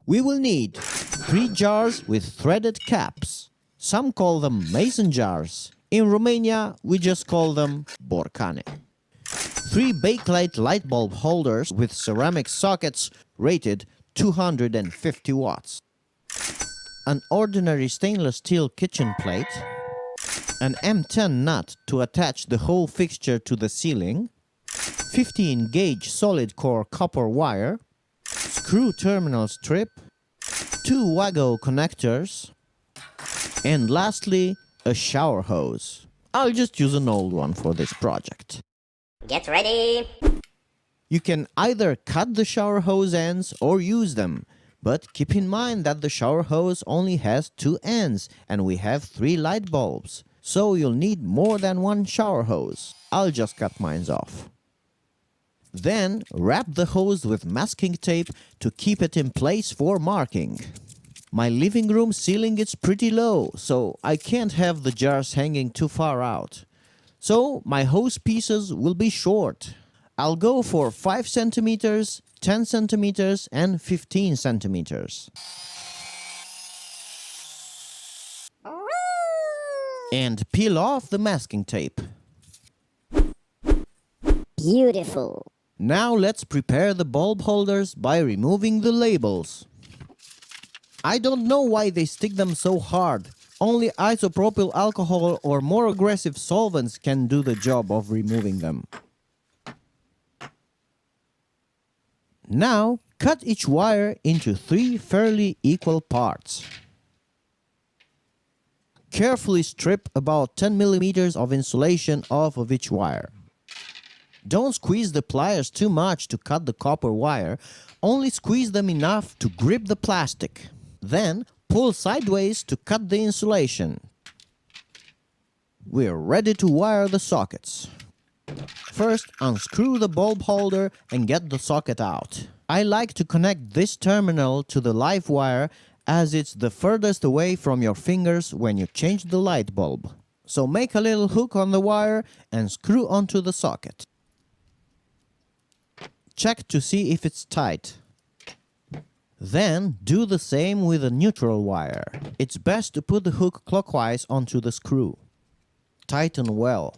We will need 3 jars with threaded caps. Some call them mason jars. In Romania, we just call them borcane. 3 bakelite light bulb holders with ceramic sockets rated 250 watts. An ordinary stainless steel kitchen plate. An M10 nut to attach the whole fixture to the ceiling. 15 gauge solid core copper wire. Screw terminal strip. 2 WAGO connectors. And lastly, a shower hose. I'll just use an old one for this project. Get ready! You can either cut the shower hose ends or use them, but keep in mind that the shower hose only has 2 ends and we have 3 light bulbs, so you'll need more than 1 shower hose. I'll just cut mine off. Then wrap the hose with masking tape to keep it in place for marking. My living room ceiling is pretty low, so I can't have the jars hanging too far out. So my hose pieces will be short. I'll go for 5 centimeters, 10 centimeters and 15 centimeters. And peel off the masking tape. Beautiful! Now let's prepare the bulb holders by removing the labels. I don't know why they stick them so hard. Only isopropyl alcohol or more aggressive solvents can do the job of removing them. Now, cut each wire into 3 fairly equal parts. Carefully strip about 10 mm of insulation off of each wire. Don't squeeze the pliers too much to cut the copper wire, only squeeze them enough to grip the plastic. Then, pull sideways to cut the insulation. We're ready to wire the sockets. First, unscrew the bulb holder and get the socket out. I like to connect this terminal to the live wire as it's the furthest away from your fingers when you change the light bulb. So make a little hook on the wire and screw onto the socket. Check to see if it's tight. Then do the same with the neutral wire. It's best to put the hook clockwise onto the screw. Tighten well.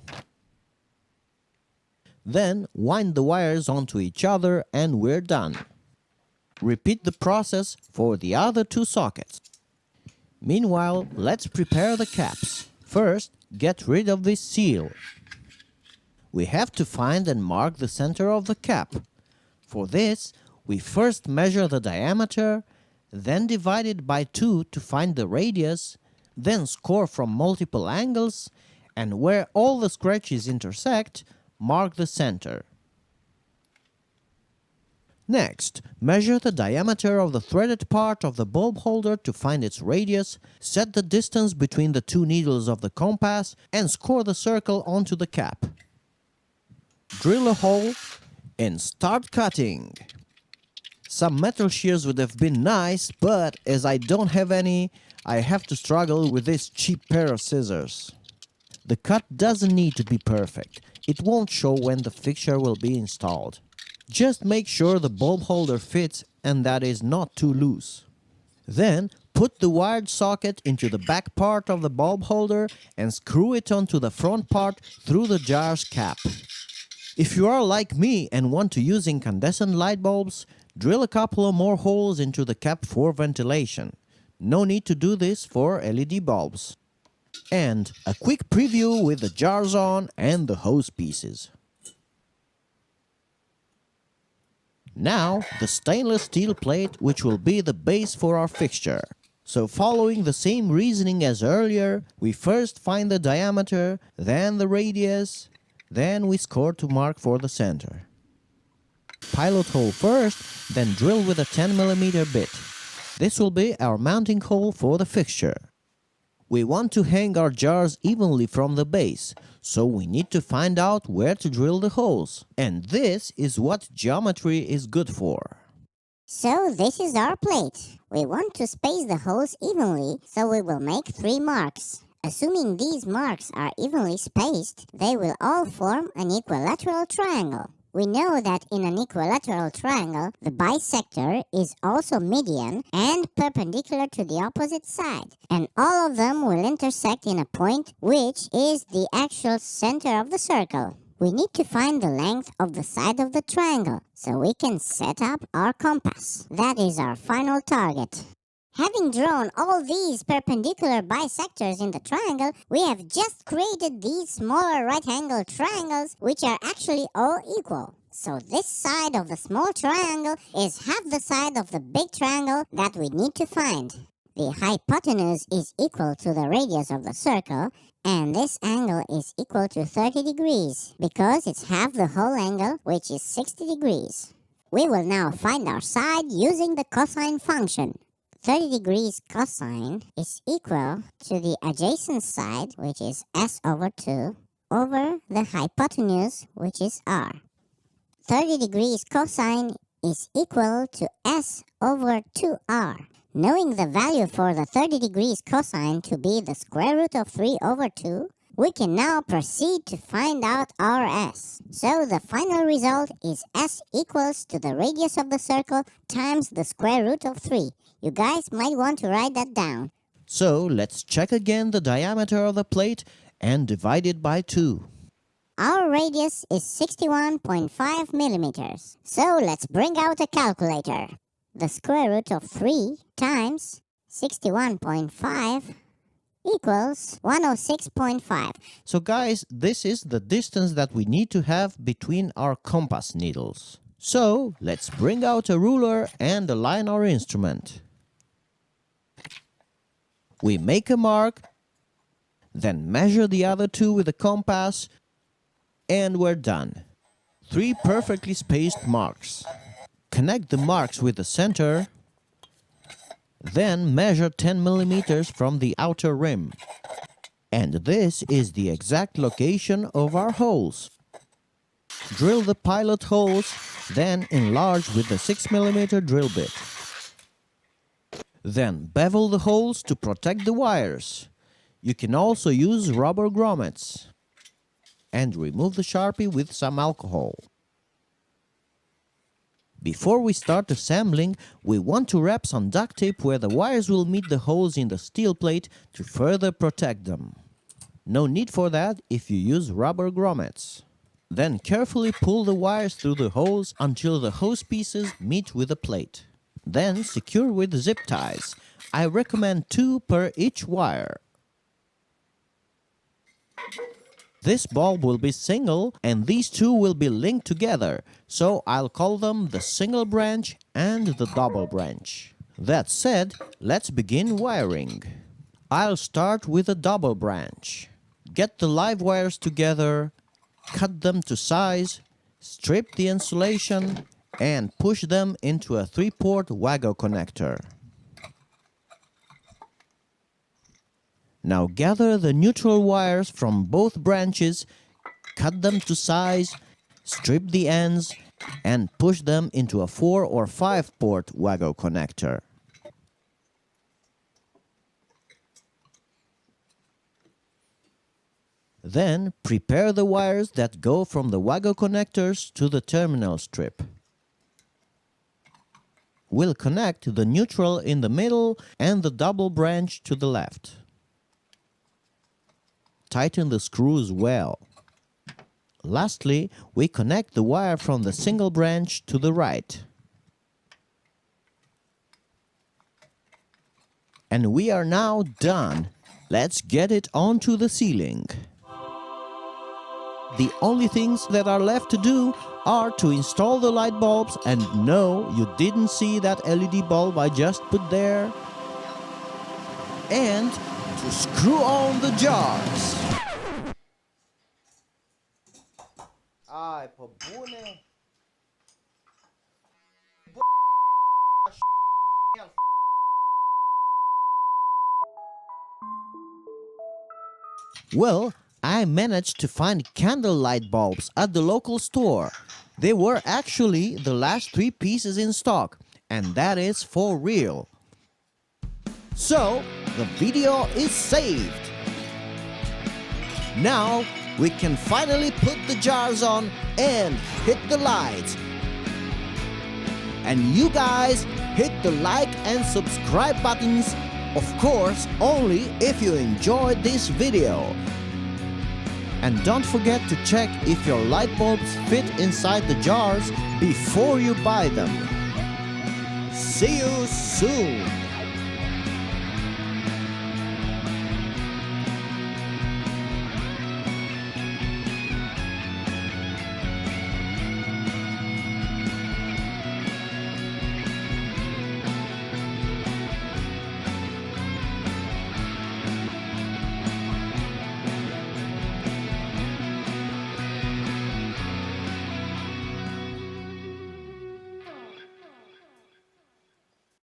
Then wind the wires onto each other and we're done. Repeat the process for the other 2 sockets. Meanwhile, let's prepare the caps. First, get rid of this seal. We have to find and mark the center of the cap. For this, we first measure the diameter, then divide it by 2 to find the radius, then score from multiple angles, and where all the scratches intersect, mark the center. Next, measure the diameter of the threaded part of the bulb holder to find its radius, set the distance between the 2 needles of the compass, and score the circle onto the cap. Drill a hole and start cutting. Some metal shears would have been nice, but as I don't have any, I have to struggle with this cheap pair of scissors. The cut doesn't need to be perfect. It won't show when the fixture will be installed. Just make sure the bulb holder fits and that is not too loose. Then put the wired socket into the back part of the bulb holder and screw it onto the front part through the jar's cap. If you are like me and want to use incandescent light bulbs, drill a couple of more holes into the cap for ventilation. No need to do this for LED bulbs. And a quick preview with the jars on and the hose pieces. Now, the stainless steel plate which will be the base for our fixture. So following the same reasoning as earlier, we first find the diameter, then the radius, then we score to mark for the center. Pilot hole first, then drill with a 10 mm bit. This will be our mounting hole for the fixture. We want to hang our jars evenly from the base, so we need to find out where to drill the holes. And this is what geometry is good for. So this is our plate. We want to space the holes evenly, so we will make 3 marks. Assuming these marks are evenly spaced, they will all form an equilateral triangle. We know that in an equilateral triangle, the bisector is also median and perpendicular to the opposite side, and all of them will intersect in a point which is the actual center of the circle. We need to find the length of the side of the triangle, so we can set up our compass. That is our final target. Having drawn all these perpendicular bisectors in the triangle, we have just created these smaller right-angled triangles which are actually all equal. So this side of the small triangle is half the side of the big triangle that we need to find. The hypotenuse is equal to the radius of the circle, and this angle is equal to 30 degrees because it's half the whole angle, which is 60 degrees. We will now find our side using the cosine function. 30 degrees cosine is equal to the adjacent side, which is s over 2, over the hypotenuse, which is r. 30 degrees cosine is equal to s over 2r. Knowing the value for the 30 degrees cosine to be the square root of 3 over 2, we can now proceed to find out our s. So the final result is s equals to the radius of the circle times the square root of 3. You guys might want to write that down. So let's check again the diameter of the plate and divide it by 2. Our radius is 61.5 millimeters. So let's bring out a calculator. The square root of 3 times 61.5 equals 106.5. So guys, this is the distance that we need to have between our compass needles. So let's bring out a ruler and align our instrument. We make a mark, then measure the other two with the compass, and we're done. 3 perfectly spaced marks. Connect the marks with the center, then measure 10 millimeters from the outer rim. And this is the exact location of our holes. Drill the pilot holes, then enlarge with the 6 millimeter drill bit. Then bevel the holes to protect the wires. You can also use rubber grommets. And remove the Sharpie with some alcohol. Before we start assembling, we want to wrap some duct tape where the wires will meet the holes in the steel plate to further protect them. No need for that if you use rubber grommets. Then carefully pull the wires through the holes until the hose pieces meet with the plate. Then secure with zip ties. I recommend 2 per each wire. This bulb will be single and these two will be linked together, so I'll call them the single branch and the double branch. That said, let's begin wiring. I'll start with a double branch. Get the live wires together, cut them to size, strip the insulation, and push them into a 3-port WAGO connector. Now gather the neutral wires from both branches, cut them to size, strip the ends, and push them into a 4 or 5-port WAGO connector. Then prepare the wires that go from the WAGO connectors to the terminal strip. We'll connect the neutral in the middle and the double branch to the left. Tighten the screws well. Lastly, we connect the wire from the single branch to the right. And we are now done. Let's get it onto the ceiling. The only things that are left to do are to install the light bulbs, and no, you didn't see that LED bulb I just put there, and to screw on the jars. Ai, po bune. Well, I managed to find candle light bulbs at the local store. They were actually the last 3 pieces in stock, and that is for real. So, the video is saved. Now, we can finally put the jars on and hit the lights. And you guys hit the like and subscribe buttons, of course only if you enjoyed this video. And don't forget to check if your light bulbs fit inside the jars before you buy them. See you soon!